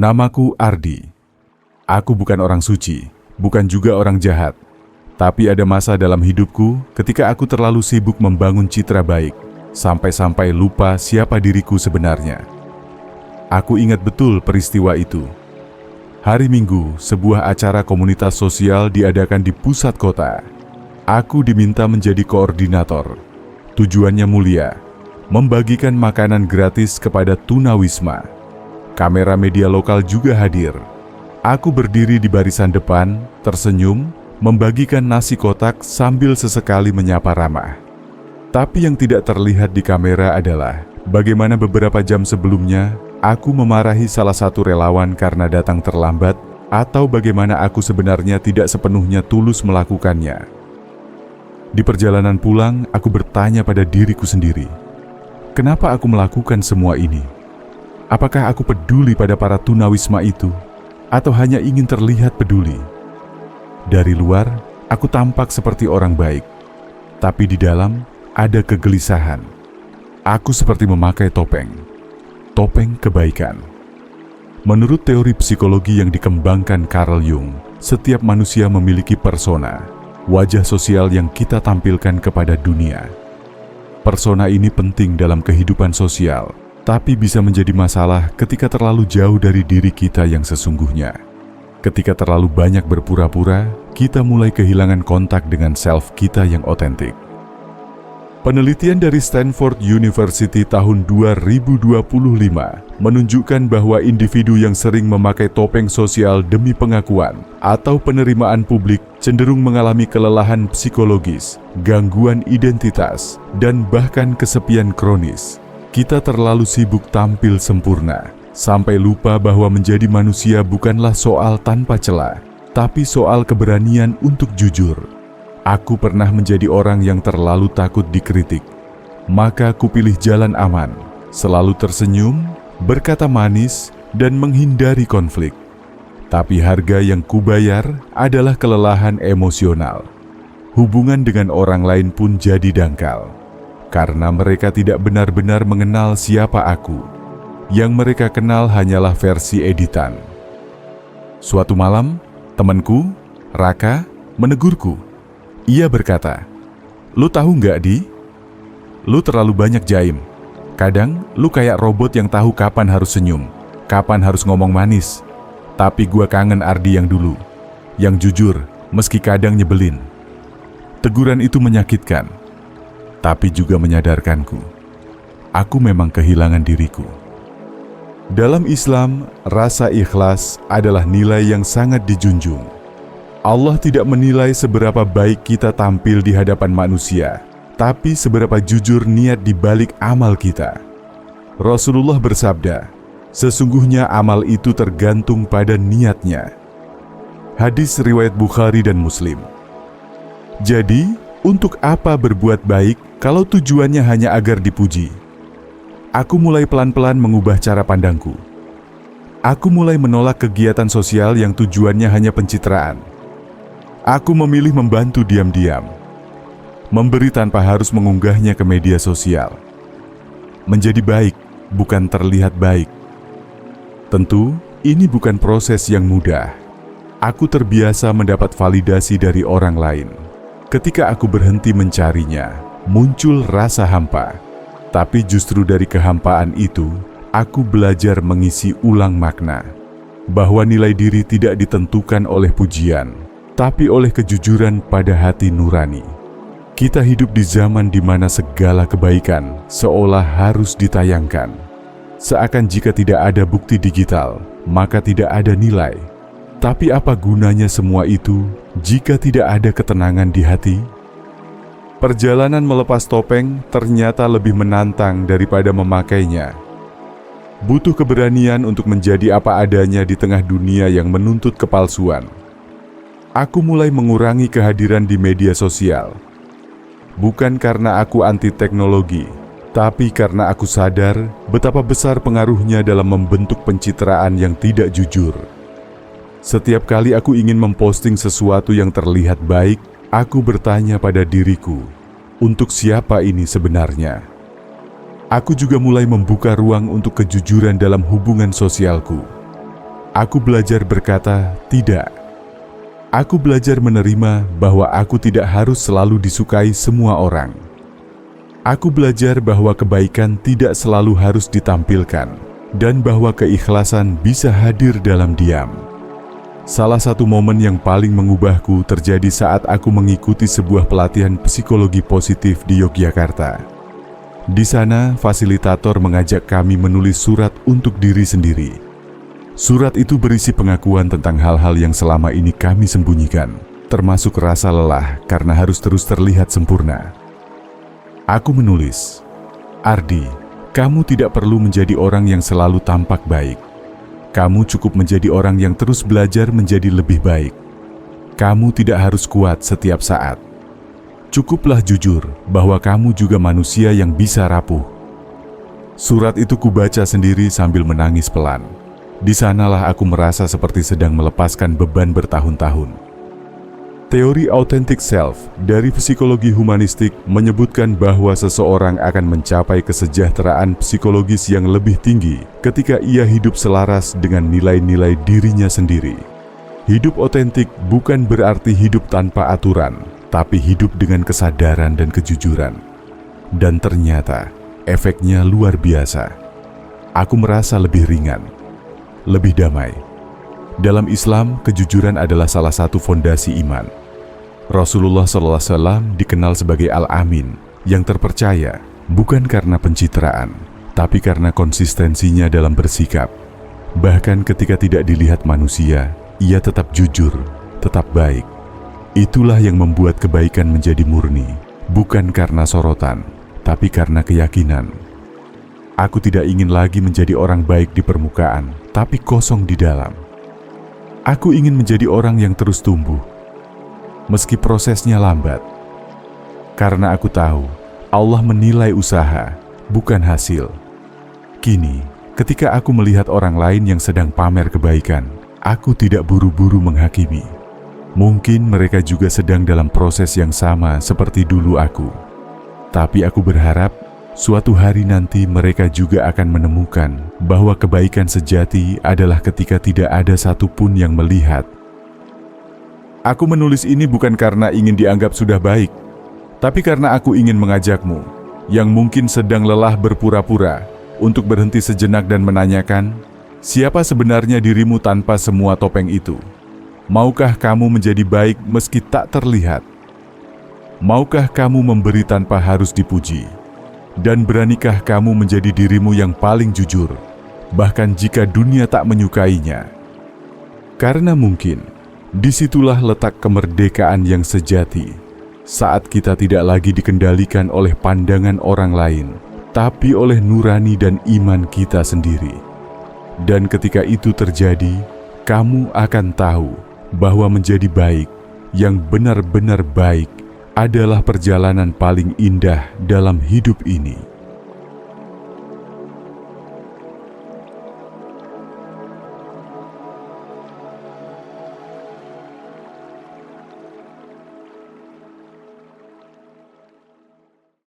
Namaku Ardi. Aku bukan orang suci, bukan juga orang jahat. Tapi ada masa dalam hidupku ketika aku terlalu sibuk membangun citra baik, sampai-sampai lupa siapa diriku sebenarnya. Aku ingat betul peristiwa itu. Hari Minggu, sebuah acara komunitas sosial diadakan di pusat kota. Aku diminta menjadi koordinator. Tujuannya mulia, membagikan makanan gratis kepada tunawisma. Kamera media lokal juga hadir. Aku berdiri di barisan depan, tersenyum, membagikan nasi kotak sambil sesekali menyapa ramah. Tapi yang tidak terlihat di kamera adalah bagaimana beberapa jam sebelumnya aku memarahi salah satu relawan karena datang terlambat, atau bagaimana aku sebenarnya tidak sepenuhnya tulus melakukannya. Di perjalanan pulang, aku bertanya pada diriku sendiri, kenapa aku melakukan semua ini? Apakah aku peduli pada para tunawisma itu, atau hanya ingin terlihat peduli? Dari luar, aku tampak seperti orang baik, tapi di dalam ada kegelisahan. Aku seperti memakai topeng kebaikan. Menurut teori psikologi yang dikembangkan Carl Jung, setiap manusia memiliki persona, wajah sosial yang kita tampilkan kepada dunia. Persona ini penting dalam kehidupan sosial, tapi bisa menjadi masalah ketika terlalu jauh dari diri kita yang sesungguhnya. Ketika terlalu banyak berpura-pura, kita mulai kehilangan kontak dengan self kita yang otentik. Penelitian dari Stanford University tahun 2025 menunjukkan bahwa individu yang sering memakai topeng sosial demi pengakuan atau penerimaan publik cenderung mengalami kelelahan psikologis, gangguan identitas, dan bahkan kesepian kronis. Kita terlalu sibuk tampil sempurna, sampai lupa bahwa menjadi manusia bukanlah soal tanpa celah, tapi soal keberanian untuk jujur. Aku pernah menjadi orang yang terlalu takut dikritik, maka kupilih jalan aman, selalu tersenyum, berkata manis, dan menghindari konflik. Tapi harga yang kubayar adalah kelelahan emosional. Hubungan dengan orang lain pun jadi dangkal, karena mereka tidak benar-benar mengenal siapa aku. Yang mereka kenal hanyalah versi editan. Suatu malam, temanku, Raka, menegurku. Ia berkata, "Lu tahu nggak, Di? Lu terlalu banyak jaim. Kadang, lu kayak robot yang tahu kapan harus senyum, kapan harus ngomong manis. Tapi gua kangen Ardi yang dulu, yang jujur, meski kadang nyebelin." Teguran itu menyakitkan, tapi juga menyadarkanku. Aku memang kehilangan diriku. Dalam Islam, rasa ikhlas adalah nilai yang sangat dijunjung. Allah tidak menilai seberapa baik kita tampil di hadapan manusia, tapi seberapa jujur niat di balik amal kita. Rasulullah bersabda, "Sesungguhnya amal itu tergantung pada niatnya." Hadis riwayat Bukhari dan Muslim. Jadi, untuk apa berbuat baik kalau tujuannya hanya agar dipuji? Aku mulai pelan-pelan mengubah cara pandangku. Aku mulai menolak kegiatan sosial yang tujuannya hanya pencitraan. Aku memilih membantu diam-diam, memberi tanpa harus mengunggahnya ke media sosial. Menjadi baik, bukan terlihat baik. Tentu, ini bukan proses yang mudah. Aku terbiasa mendapat validasi dari orang lain. Ketika aku berhenti mencarinya, muncul rasa hampa. Tapi justru dari kehampaan itu, aku belajar mengisi ulang makna. Bahwa nilai diri tidak ditentukan oleh pujian, tapi oleh kejujuran pada hati nurani. Kita hidup di zaman di mana segala kebaikan seolah harus ditayangkan. Seakan jika tidak ada bukti digital, maka tidak ada nilai. Tapi apa gunanya semua itu jika tidak ada ketenangan di hati? Perjalanan melepas topeng ternyata lebih menantang daripada memakainya. Butuh keberanian untuk menjadi apa adanya di tengah dunia yang menuntut kepalsuan. Aku mulai mengurangi kehadiran di media sosial. Bukan karena aku anti teknologi, tapi karena aku sadar betapa besar pengaruhnya dalam membentuk pencitraan yang tidak jujur. Setiap kali aku ingin memposting sesuatu yang terlihat baik, aku bertanya pada diriku, untuk siapa ini sebenarnya? Aku juga mulai membuka ruang untuk kejujuran dalam hubungan sosialku. Aku belajar berkata tidak. Aku belajar menerima bahwa aku tidak harus selalu disukai semua orang. Aku belajar bahwa kebaikan tidak selalu harus ditampilkan, dan bahwa keikhlasan bisa hadir dalam diam. Salah satu momen yang paling mengubahku terjadi saat aku mengikuti sebuah pelatihan psikologi positif di Yogyakarta. Di sana, fasilitator mengajak kami menulis surat untuk diri sendiri. Surat itu berisi pengakuan tentang hal-hal yang selama ini kami sembunyikan, termasuk rasa lelah karena harus terus terlihat sempurna. Aku menulis, "Ardi, kamu tidak perlu menjadi orang yang selalu tampak baik. Kamu cukup menjadi orang yang terus belajar menjadi lebih baik. Kamu tidak harus kuat setiap saat. Cukuplah jujur bahwa kamu juga manusia yang bisa rapuh." Surat itu kubaca sendiri sambil menangis pelan. Di sanalah aku merasa seperti sedang melepaskan beban bertahun-tahun. Teori authentic self dari psikologi humanistik menyebutkan bahwa seseorang akan mencapai kesejahteraan psikologis yang lebih tinggi ketika ia hidup selaras dengan nilai-nilai dirinya sendiri. Hidup otentik bukan berarti hidup tanpa aturan, tapi hidup dengan kesadaran dan kejujuran. Dan ternyata, efeknya luar biasa. Aku merasa lebih ringan, lebih damai. Dalam Islam, kejujuran adalah salah satu fondasi iman. Rasulullah SAW dikenal sebagai Al-Amin, yang terpercaya bukan karena pencitraan, tapi karena konsistensinya dalam bersikap. Bahkan ketika tidak dilihat manusia, ia tetap jujur, tetap baik. Itulah yang membuat kebaikan menjadi murni, bukan karena sorotan, tapi karena keyakinan. Aku tidak ingin lagi menjadi orang baik di permukaan, tapi kosong di dalam. Aku ingin menjadi orang yang terus tumbuh, meski prosesnya lambat. Karena aku tahu, Allah menilai usaha, bukan hasil. Kini, ketika aku melihat orang lain yang sedang pamer kebaikan, aku tidak buru-buru menghakimi. Mungkin mereka juga sedang dalam proses yang sama seperti dulu aku. Tapi aku berharap, suatu hari nanti mereka juga akan menemukan bahwa kebaikan sejati adalah ketika tidak ada satupun yang melihat. Aku menulis ini bukan karena ingin dianggap sudah baik, tapi karena aku ingin mengajakmu, yang mungkin sedang lelah berpura-pura, untuk berhenti sejenak dan menanyakan, siapa sebenarnya dirimu tanpa semua topeng itu? Maukah kamu menjadi baik meski tak terlihat? Maukah kamu memberi tanpa harus dipuji? Dan beranikah kamu menjadi dirimu yang paling jujur, bahkan jika dunia tak menyukainya? Karena mungkin, disitulah letak kemerdekaan yang sejati, saat kita tidak lagi dikendalikan oleh pandangan orang lain, tapi oleh nurani dan iman kita sendiri. Dan ketika itu terjadi, kamu akan tahu bahwa menjadi baik, yang benar-benar baik, adalah perjalanan paling indah dalam hidup ini.